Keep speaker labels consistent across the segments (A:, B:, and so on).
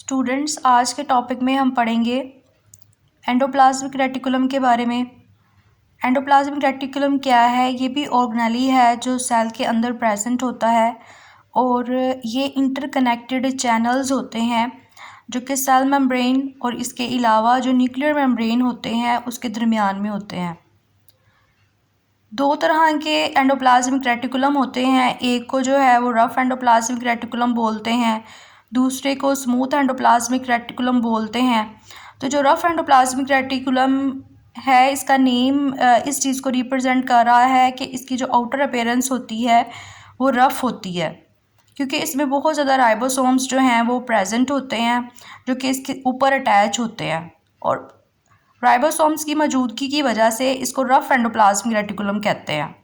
A: Students, आज के topic में हम पढ़ेंगे एंडोप्लाज्मिक रेटिकुलम के बारे में। एंडोप्लाज्मिक रेटिकुलम क्या है? ये भी ऑर्गेनेली है जो सेल के अंदर प्रेजेंट होता है और ये इंटरकनेक्टेड चैनल्स होते हैं जो कि सेल मेम्ब्रेन और इसके अलावा जो न्यूक्लियर मेम्ब्रेन होते हैं उसके दरमियान में होते हैं। दो तरह के एंडोप्लाज्मिक रेटिकुलम होते हैं, एक को जो है वो रफ एंडोप्लाज्मिक रेटिकुलम बोलते हैं, दूसरे को स्मूथ एंडोप्लाज्मिक रेटिकुलम बोलते हैं। तो जो रफ एंडोप्लाज्मिक रेटिकुलम है, इसका नेम इस चीज़ को रिप्रेजेंट कर रहा है कि इसकी जो आउटर अपीयरेंस होती है वो रफ़ होती है, क्योंकि इसमें बहुत ज़्यादा राइबोसोम्स जो हैं वो प्रेजेंट होते हैं जो कि इसके ऊपर अटैच होते हैं, और राइबोसोम्स की मौजूदगी की वजह से इसको रफ एंडोप्लाज्मिक रेटिकुलम कहते हैं।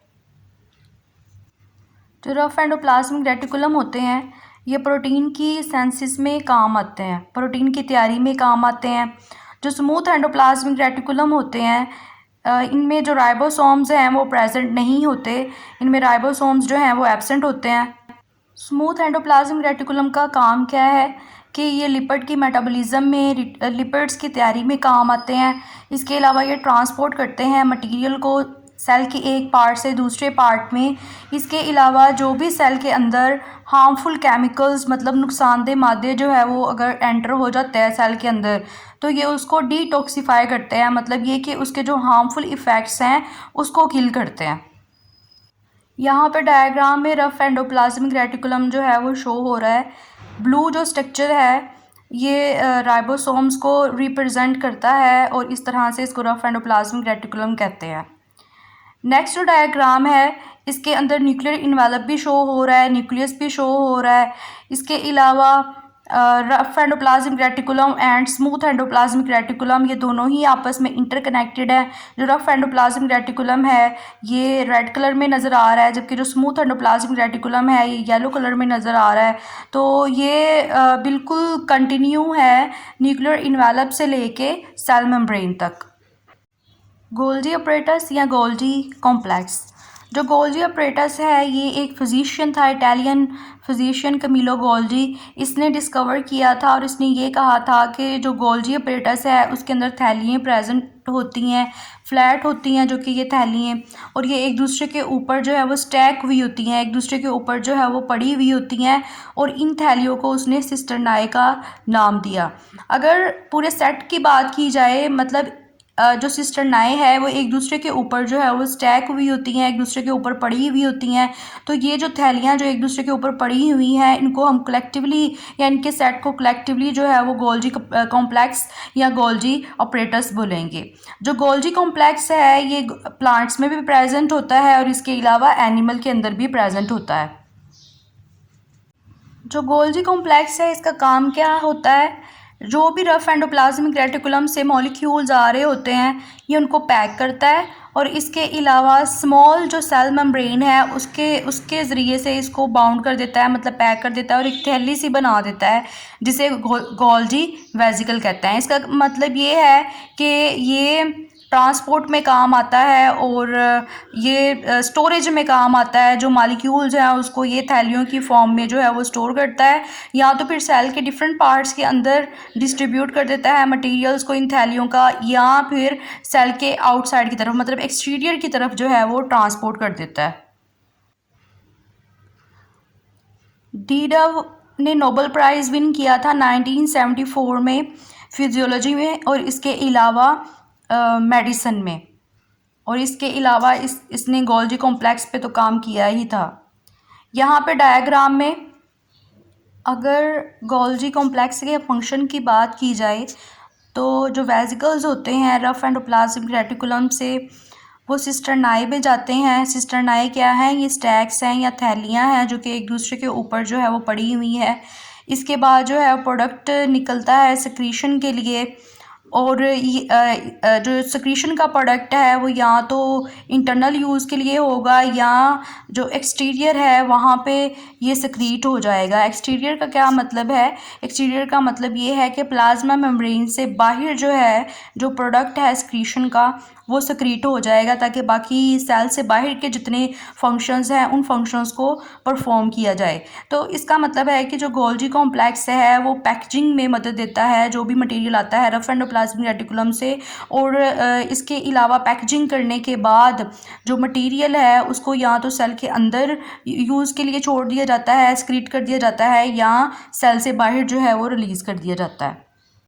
A: जो रफ एंडोप्लाज्मिक रेटिकुलम होते हैं ये प्रोटीन की सेंसिस में काम आते हैं, प्रोटीन की तैयारी में काम आते हैं। जो स्मूथ एंडोप्लाज्मिक रेटिकुलम होते हैं इनमें जो राइबोसोम्स हैं वो प्रेजेंट नहीं होते, इनमें राइबोसोम्स जो हैं वो एब्सेंट होते हैं। स्मूथ एंडोप्लाज्मिक रेटिकुलम का काम क्या है कि ये लिपिड की मेटाबॉलिज्म में, लिपिड्स की तैयारी में काम आते हैं। इसके अलावा ये ट्रांसपोर्ट करते हैं मटेरियल को सेल के एक पार्ट से दूसरे पार्ट में। इसके अलावा जो भी सेल के अंदर हार्मफुल केमिकल्स, मतलब नुकसानदेह मादे जो है वो अगर एंटर हो जाते हैं सेल के अंदर, तो ये उसको डिटॉक्सिफाई करते हैं, मतलब ये कि उसके जो हार्मफुल इफ़ेक्ट्स हैं उसको किल करते हैं। यहाँ पे डायग्राम में रफ एंडोप्लाज्मिक रेटिकुलम जो है वो शो हो रहा है। ब्लू जो स्ट्रक्चर है ये राइबोसोम्स को रिप्रेजेंट करता है और इस तरह से इसको रफ एंडोप्लाज्मिक रेटिकुलम कहते हैं। नेक्स्ट जो डायग्राम है इसके अंदर न्यूक्लियर इन्वेलप भी शो हो रहा है, न्यूक्लियस भी शो हो रहा है। इसके अलावा rough endoplasmic reticulum and smooth endoplasmic reticulum ये दोनों ही आपस में इंटरकनेक्टेड है। जो रफ एंडोप्लाज्मिक रेटिकुलम है ये रेड कलर में नज़र आ रहा है, जबकि जो स्मूथ एंडोप्लाज्मिक रेटिकुलम है ये येलो कलर में नज़र आ रहा है। तो ये बिल्कुल कंटिन्यू है न्यूक्लियर इन्वेलप से लेके सेल मेम्ब्रेन तक। गोल्जी अपरेटस या गोल्जी कॉम्प्लेक्स। जो गोल्जी अपरेटस है ये एक फिजिशियन था, इटालियन फिजिशियन कमीलो गोल्जी। इसने डिस्कवर किया था और इसने ये कहा था कि जो गोल्जी अपरेटस है उसके अंदर थैलियाँ प्रेजेंट होती हैं, फ्लैट होती हैं जो कि ये थैलियाँ, और ये एक दूसरे के ऊपर जो है वो स्टैक हुई होती हैं, एक दूसरे के ऊपर जो है वो पड़ी हुई होती हैं, और इन थैलियों को उसने सिस्टरनाए का नाम दिया। अगर पूरे सेट की बात की जाए, मतलब जो सिस्टरनाए है वो एक दूसरे के ऊपर जो है वो स्टैक हुई होती हैं, एक दूसरे के ऊपर पड़ी हुई होती हैं। तो ये जो थैलियाँ जो एक दूसरे के ऊपर पड़ी हुई हैं इनको हम कलेक्टिवली या इनके सेट को कलेक्टिवली जो है वो गोल्जी कॉम्प्लेक्स या गोल्जी ऑपरेटस बोलेंगे। जो गोल्जी कॉम्प्लेक्स है ये प्लांट्स में भी प्रेजेंट होता है और इसके अलावा एनिमल के अंदर भी प्रेजेंट होता है। जो गोल्जी कॉम्प्लेक्स है इसका काम क्या होता है? जो भी रफ एंडोप्लाज्मिक रेटिकुलम से मॉलिक्यूल्स आ रहे होते हैं ये उनको पैक करता है, और इसके अलावा स्मॉल जो सेल मेम्ब्रेन है उसके ज़रिए से इसको बाउंड कर देता है, मतलब पैक कर देता है और एक थैली सी बना देता है जिसे गोल्जी वेसिकल कहते हैं। इसका मतलब ये है कि ये ट्रांसपोर्ट में काम आता है और ये स्टोरेज में काम आता है। जो मॉलिक्यूल्स हैं उसको ये थैलियों की फॉर्म में जो है वो स्टोर करता है, या तो फिर सेल के डिफरेंट पार्ट्स के अंदर डिस्ट्रीब्यूट कर देता है मटेरियल्स को इन थैलियों का, या फिर सेल के आउटसाइड की तरफ, मतलब एक्सटीरियर की तरफ जो है वो ट्रांसपोर्ट कर देता है। डीडव ने नोबेल प्राइज़ विन किया था 1974 में फिजियोलॉजी में, और इसके अलावा मेडिसिन में, और इसके अलावा इसने गोल्जी कॉम्प्लेक्स पे तो काम किया ही था। यहाँ पे डायग्राम में अगर गोल्जी कॉम्प्लेक्स के फंक्शन की बात की जाए तो जो वेसिकल्स होते हैं रफ एंडोप्लाज्मिक रेटिकुलम से वो सिस्टरनाए में जाते हैं। सिस्टरनाए क्या हैं? ये स्टैक्स हैं या थैलियाँ हैं जो कि एक दूसरे के ऊपर जो है वो पड़ी हुई है। इसके बाद जो है प्रोडक्ट निकलता है सिक्रीशन के लिए, और ये जो सिक्रीशन का प्रोडक्ट है वो या तो इंटरनल यूज़ के लिए होगा या जो एक्सटीरियर है वहाँ पे ये सिक्रीट हो जाएगा। एक्सटीरियर का क्या मतलब है? एक्सटीरियर का मतलब ये है कि प्लाज्मा मेम्ब्रेन से बाहर जो है जो प्रोडक्ट है सिक्रीशन का वो सिक्रीट हो जाएगा, ताकि बाकी सेल से बाहर के जितने फंक्शंस हैं उन फंक्शंस को परफॉर्म किया जाए। तो इसका मतलब है कि जो गोल्जी कॉम्प्लेक्स है वो पैकेजिंग में मदद देता है, जो भी मटेरियल आता है रफ एंडोप्लाज्मिक रेटिकुलम से। और इसके अलावा पैकेजिंग करने के बाद जो मटेरियल है उसको या तो सेल के अंदर यूज़ के लिए छोड़ दिया जाता है, एक्सक्रीट कर दिया जाता है, या सेल से बाहर जो है वो रिलीज़ कर दिया जाता है।